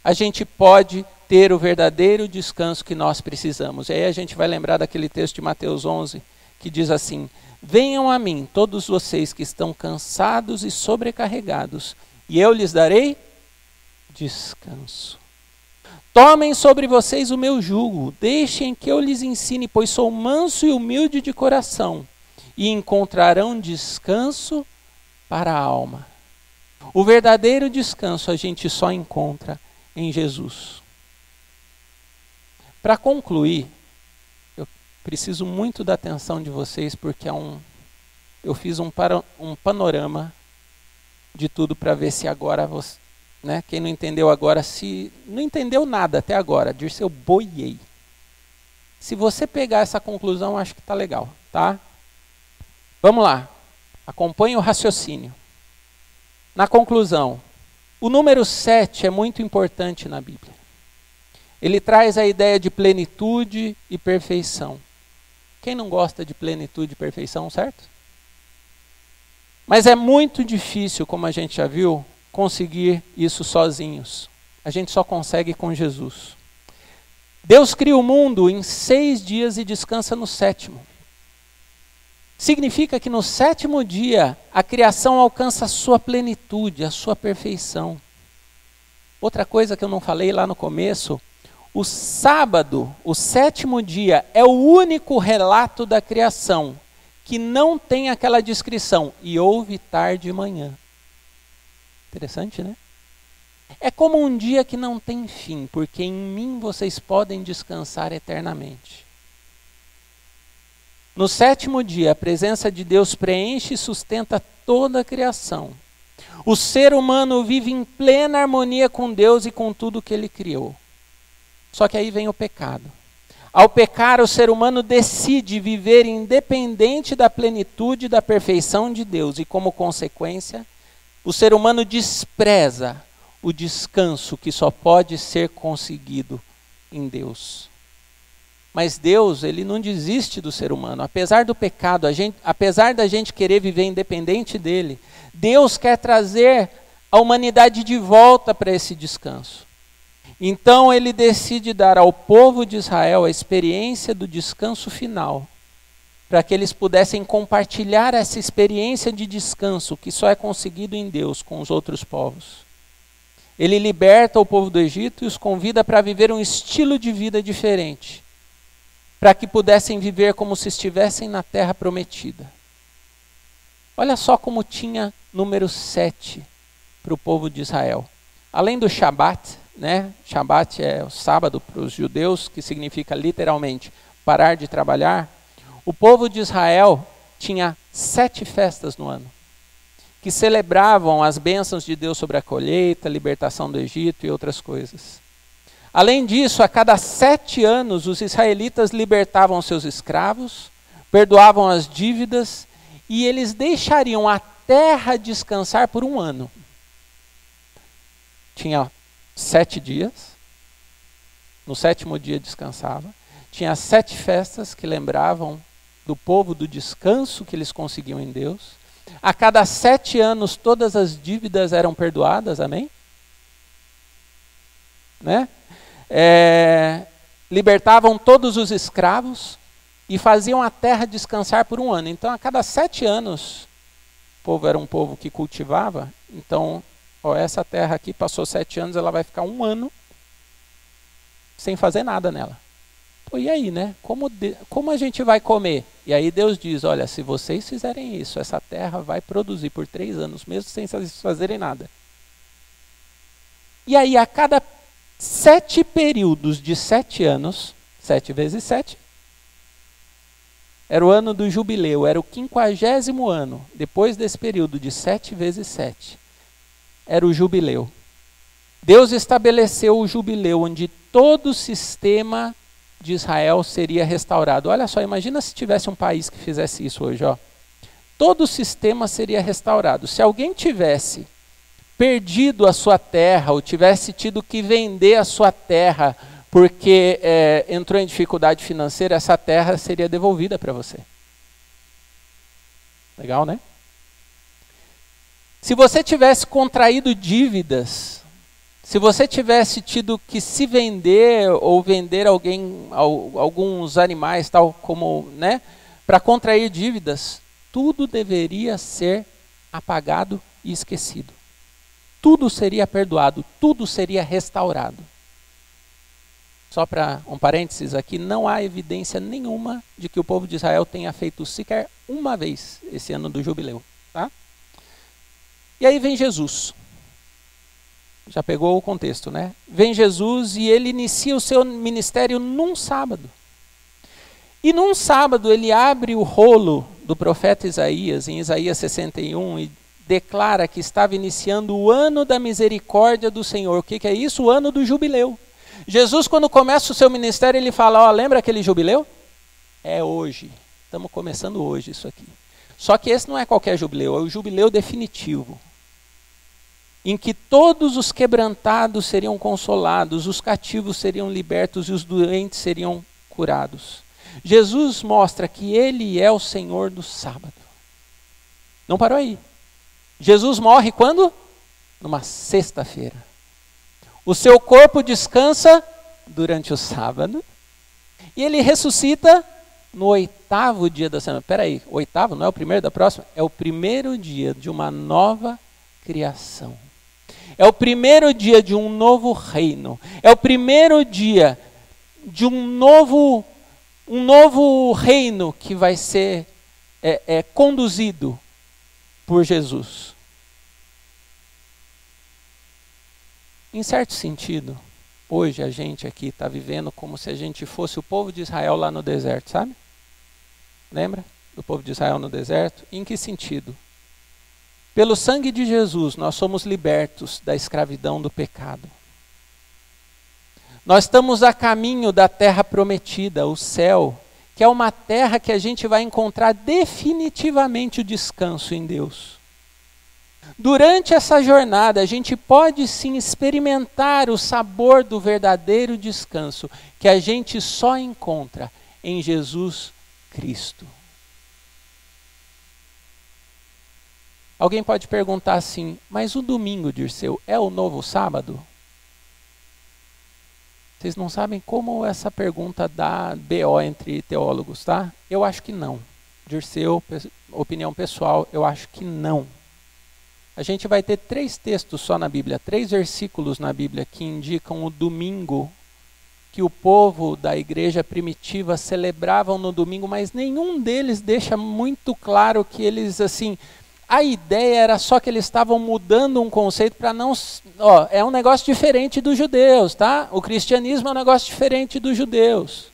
a gente pode ter o verdadeiro descanso que nós precisamos. E aí a gente vai lembrar daquele texto de Mateus 11, que diz assim, venham a mim todos vocês que estão cansados e sobrecarregados, e eu lhes darei descanso. Tomem sobre vocês o meu jugo, deixem que eu lhes ensine, pois sou manso e humilde de coração, e encontrarão descanso para a alma. O verdadeiro descanso a gente só encontra em Jesus. Para concluir, eu preciso muito da atenção de vocês, porque eu fiz um panorama de tudo para ver se agora, né, quem não entendeu agora, se não entendeu nada até agora, Dirceu, boiei. Se você pegar essa conclusão, acho que está legal, tá? Vamos lá, acompanhe o raciocínio. Na conclusão, o número 7 é muito importante na Bíblia. Ele traz a ideia de plenitude e perfeição. Quem não gosta de plenitude e perfeição, certo? Mas é muito difícil, como a gente já viu, conseguir isso sozinhos. A gente só consegue com Jesus. Deus cria o mundo em 6 dias e descansa no 7º. Significa que no 7º dia a criação alcança a sua plenitude, a sua perfeição. Outra coisa que eu não falei lá no começo, o sábado, o 7º dia, é o único relato da criação que não tem aquela descrição, e houve tarde e manhã. Interessante, né? É como um dia que não tem fim, porque em mim vocês podem descansar eternamente. No 7º dia, a presença de Deus preenche e sustenta toda a criação. O ser humano vive em plena harmonia com Deus e com tudo que Ele criou. Só que aí vem o pecado. Ao pecar, o ser humano decide viver independente da plenitude e da perfeição de Deus. E como consequência, o ser humano despreza o descanso que só pode ser conseguido em Deus. Mas Deus, Ele não desiste do ser humano. Apesar do pecado, apesar da gente querer viver independente dele, Deus quer trazer a humanidade de volta para esse descanso. Então Ele decide dar ao povo de Israel a experiência do descanso final, para que eles pudessem compartilhar essa experiência de descanso que só é conseguido em Deus com os outros povos. Ele liberta o povo do Egito e os convida para viver um estilo de vida diferente, para que pudessem viver como se estivessem na terra prometida. Olha só como tinha número 7 para o povo de Israel. Além do Shabat, né? Shabat é o sábado para os judeus, que significa literalmente parar de trabalhar. O povo de Israel tinha 7 festas no ano, que celebravam as bênçãos de Deus sobre a colheita, a libertação do Egito e outras coisas. Além disso, a cada 7 anos, os israelitas libertavam seus escravos, perdoavam as dívidas e eles deixariam a terra descansar por 1 ano. Tinha 7 dias, no 7º dia descansava. Tinha 7 festas que lembravam do povo do descanso que eles conseguiam em Deus. A cada 7 anos, todas as dívidas eram perdoadas, amém? Né? Libertavam todos os escravos e faziam a terra descansar por 1 ano. Então, a cada 7 anos, o povo era um povo que cultivava. Então, essa terra aqui passou 7 anos, ela vai ficar 1 ano sem fazer nada nela. E aí, né? Como a gente vai comer? E aí Deus diz, olha, se vocês fizerem isso, essa terra vai produzir por 3 anos, mesmo sem fazerem nada. E aí, a cada 7 períodos de 7 anos, 7 vezes 7, era o ano do jubileu, era o 50º ano. Depois desse período de 7 vezes 7, era o jubileu. Deus estabeleceu o jubileu, onde todo o sistema de Israel seria restaurado. Olha só, imagina se tivesse um país que fizesse isso hoje. Todo o sistema seria restaurado. Se alguém tivesse perdido a sua terra, ou tivesse tido que vender a sua terra, porque entrou em dificuldade financeira, essa terra seria devolvida para você. Legal, né? Se você tivesse contraído dívidas, se você tivesse tido que se vender ou vender alguns animais, tal como, né, para contrair dívidas, tudo deveria ser apagado e esquecido. Tudo seria perdoado, tudo seria restaurado. Só para um parênteses aqui, não há evidência nenhuma de que o povo de Israel tenha feito sequer uma vez esse ano do jubileu. Tá? E aí vem Jesus. Já pegou o contexto, né? Vem Jesus e ele inicia o seu ministério num sábado. E num sábado ele abre o rolo do profeta Isaías, em Isaías 61, e declara que estava iniciando o ano da misericórdia do Senhor. O que é isso? O ano do jubileu. Jesus, quando começa o seu ministério, ele fala, lembra aquele jubileu? É hoje. Estamos começando hoje isso aqui. Só que esse não é qualquer jubileu, é o jubileu definitivo. Em que todos os quebrantados seriam consolados, os cativos seriam libertos e os doentes seriam curados. Jesus mostra que ele é o Senhor do sábado. Não parou aí. Jesus morre quando? Numa sexta-feira. O seu corpo descansa durante o sábado e ele ressuscita no 8º dia da semana. Espera aí, 8º não é o primeiro da próxima? É o primeiro dia de uma nova criação. É o primeiro dia de um novo reino. É o primeiro dia de um novo reino que vai ser conduzido por Jesus. Em certo sentido, hoje a gente aqui está vivendo como se a gente fosse o povo de Israel lá no deserto, sabe? Lembra do povo de Israel no deserto? Em que sentido? Pelo sangue de Jesus, nós somos libertos da escravidão do pecado. Nós estamos a caminho da terra prometida, o céu, que é uma terra que a gente vai encontrar definitivamente o descanso em Deus. Durante essa jornada, a gente pode sim experimentar o sabor do verdadeiro descanso, que a gente só encontra em Jesus Cristo. Alguém pode perguntar assim, mas o domingo, Dirceu, é o novo sábado? Vocês não sabem como essa pergunta dá BO entre teólogos, tá? Eu acho que não. Dirceu, opinião pessoal, eu acho que não. A gente vai ter 3 textos só na Bíblia, 3 versículos na Bíblia que indicam o domingo, que o povo da igreja primitiva celebravam no domingo, mas nenhum deles deixa muito claro que eles, assim, a ideia era só que eles estavam mudando um conceito para não... é um negócio diferente dos judeus, tá? O cristianismo é um negócio diferente dos judeus.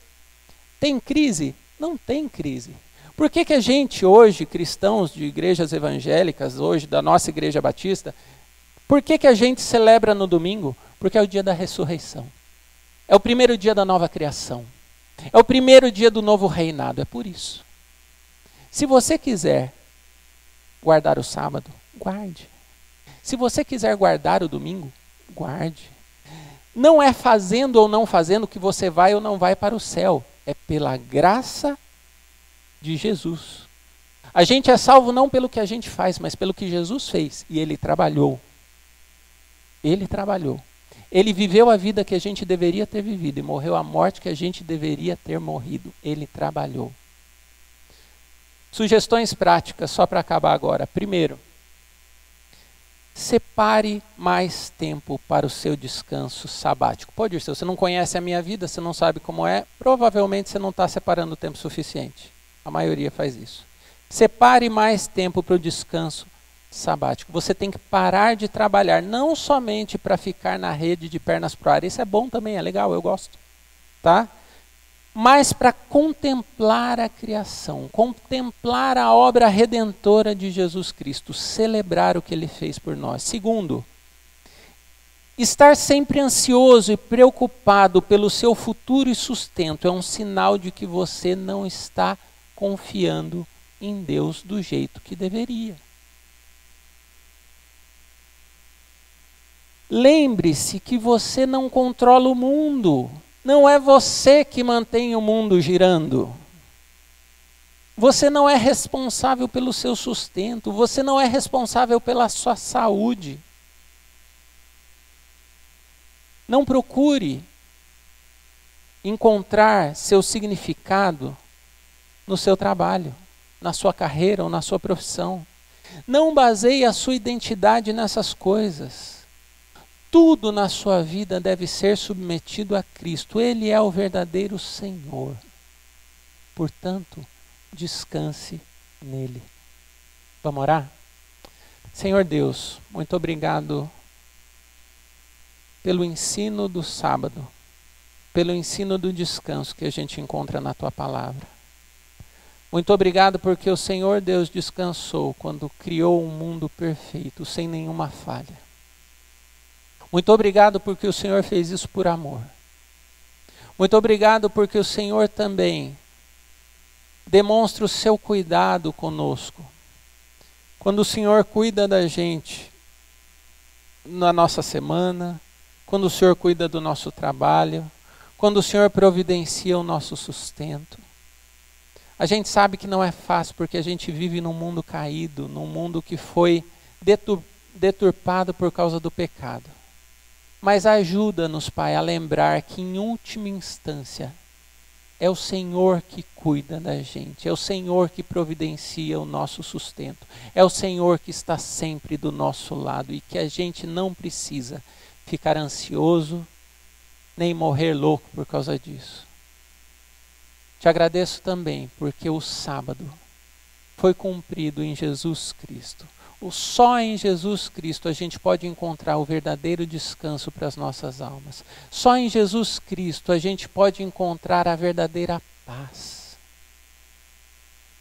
Tem crise? Não tem crise. Por que a gente hoje, cristãos de igrejas evangélicas, hoje da nossa igreja batista, por que a gente celebra no domingo? Porque é o dia da ressurreição. É o primeiro dia da nova criação. É o primeiro dia do novo reinado. É por isso. Se você quiser guardar o sábado, guarde. Se você quiser guardar o domingo, guarde. Não é fazendo ou não fazendo que você vai ou não vai para o céu. É pela graça de Jesus. A gente é salvo não pelo que a gente faz, mas pelo que Jesus fez. E Ele trabalhou. Ele trabalhou. Ele viveu a vida que a gente deveria ter vivido e morreu a morte que a gente deveria ter morrido. Ele trabalhou. Sugestões práticas, só para acabar agora. Primeiro, separe mais tempo para o seu descanso sabático. Pode ir, se você não conhece a minha vida, você não sabe como é, provavelmente você não está separando tempo suficiente. A maioria faz isso. Separe mais tempo para o descanso sabático. Você tem que parar de trabalhar, não somente para ficar na rede de pernas pro ar. Isso é bom também, é legal, eu gosto. Tá? Mas para contemplar a criação, contemplar a obra redentora de Jesus Cristo, celebrar o que Ele fez por nós. Segundo, estar sempre ansioso e preocupado pelo seu futuro e sustento é um sinal de que você não está confiando em Deus do jeito que deveria. Lembre-se que você não controla o mundo. Não é você que mantém o mundo girando. Você não é responsável pelo seu sustento. Você não é responsável pela sua saúde. Não procure encontrar seu significado no seu trabalho, na sua carreira ou na sua profissão. Não baseie a sua identidade nessas coisas. Tudo na sua vida deve ser submetido a Cristo. Ele é o verdadeiro Senhor. Portanto, descanse nele. Vamos orar? Senhor Deus, muito obrigado pelo ensino do sábado, pelo ensino do descanso que a gente encontra na tua palavra. Muito obrigado porque o Senhor Deus descansou quando criou um mundo perfeito, sem nenhuma falha. Muito obrigado porque o Senhor fez isso por amor. Muito obrigado porque o Senhor também demonstra o seu cuidado conosco. Quando o Senhor cuida da gente na nossa semana, quando o Senhor cuida do nosso trabalho, quando o Senhor providencia o nosso sustento. A gente sabe que não é fácil porque a gente vive num mundo caído, num mundo que foi deturpado por causa do pecado. Mas ajuda-nos, Pai, a lembrar que em última instância é o Senhor que cuida da gente, é o Senhor que providencia o nosso sustento, é o Senhor que está sempre do nosso lado e que a gente não precisa ficar ansioso nem morrer louco por causa disso. Te agradeço também porque o sábado foi cumprido em Jesus Cristo. Só em Jesus Cristo a gente pode encontrar o verdadeiro descanso para as nossas almas. Só em Jesus Cristo a gente pode encontrar a verdadeira paz.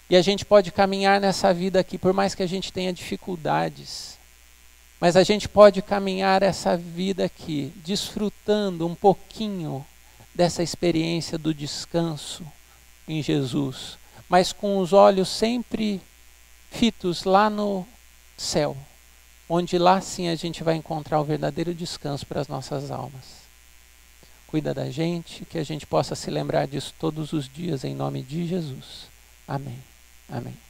E a gente pode caminhar nessa vida aqui, por mais que a gente tenha dificuldades. Mas a gente pode caminhar essa vida aqui, desfrutando um pouquinho dessa experiência do descanso em Jesus. Mas com os olhos sempre fitos lá no céu, onde lá sim a gente vai encontrar o verdadeiro descanso para as nossas almas. Cuida da gente, que a gente possa se lembrar disso todos os dias em nome de Jesus. Amém. Amém.